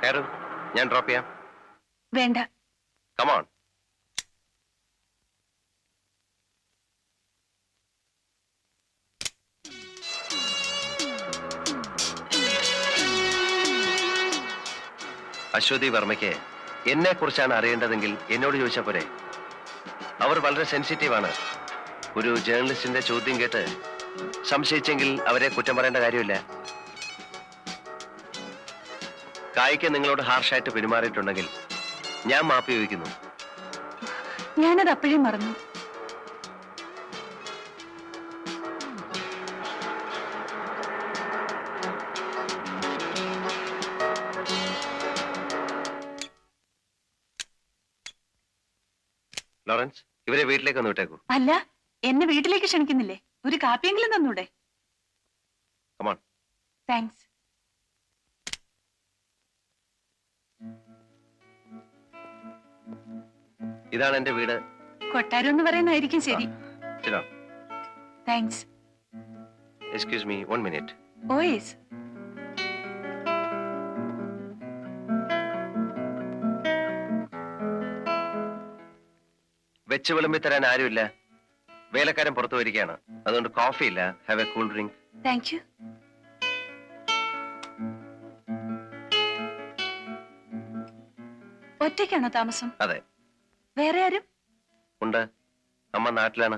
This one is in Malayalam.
കയറൂ, ഞാൻ ഡ്രോപ്പ് ചെയ്യാം. വേണ്ട. കമോൺ. അശ്വതി വർമ്മയ്ക്ക് എന്നെ കുറിച്ചാണ് അറിയേണ്ടതെങ്കിൽ എന്നോട് ചോദിച്ചാൽ പോരെ. അവർ വളരെ സെൻസിറ്റീവാണ്. ഒരു ജേർണലിസ്റ്റിന്റെ ചോദ്യം കേട്ട് സംശയിച്ചെങ്കിൽ അവരെ കുറ്റം പറയേണ്ട കാര്യമില്ല. കായ്ക്ക് നിങ്ങളോട് ഹാർഷായിട്ട് പെരുമാറിയിട്ടുണ്ടെങ്കിൽ ഞാൻ മാപ്പി ചോദിക്കുന്നു. ഞാനത് അപ്പോഴേ മറന്നു. ലോറൻസ്, ഇവരെ വീട്ടിലേക്ക് ഒന്ന് വിട്ടേക്കൂ. അല്ല, എന്നെ വീട്ടിലേക്ക് ക്ഷണിക്കുന്നില്ലേ? ഒരു കാപ്പിയെങ്കിലും തന്നൂടെ? കമോൺ. താങ്ക്സ്. ഇതാണ് എന്റെ വീട്. കൊട്ടാരം എന്ന് പറയുന്നതായിരിക്കും ശരി. Thanks. Excuse me, 1 minute. Oh yes. വെച്ച് വിളമ്പി തരാൻ ആരുമില്ല. വേലക്കാരൻ പുറത്തു വരികയാണ്. അതുകൊണ്ട് കോഫി ഇല്ല. Have a cool drink. Thank you. ഒറ്റയ്ക്കാണോ താമസം? അതെ. വേറെ ആരും? ഉണ്ട്. അമ്മ നാട്ടിലാണ്.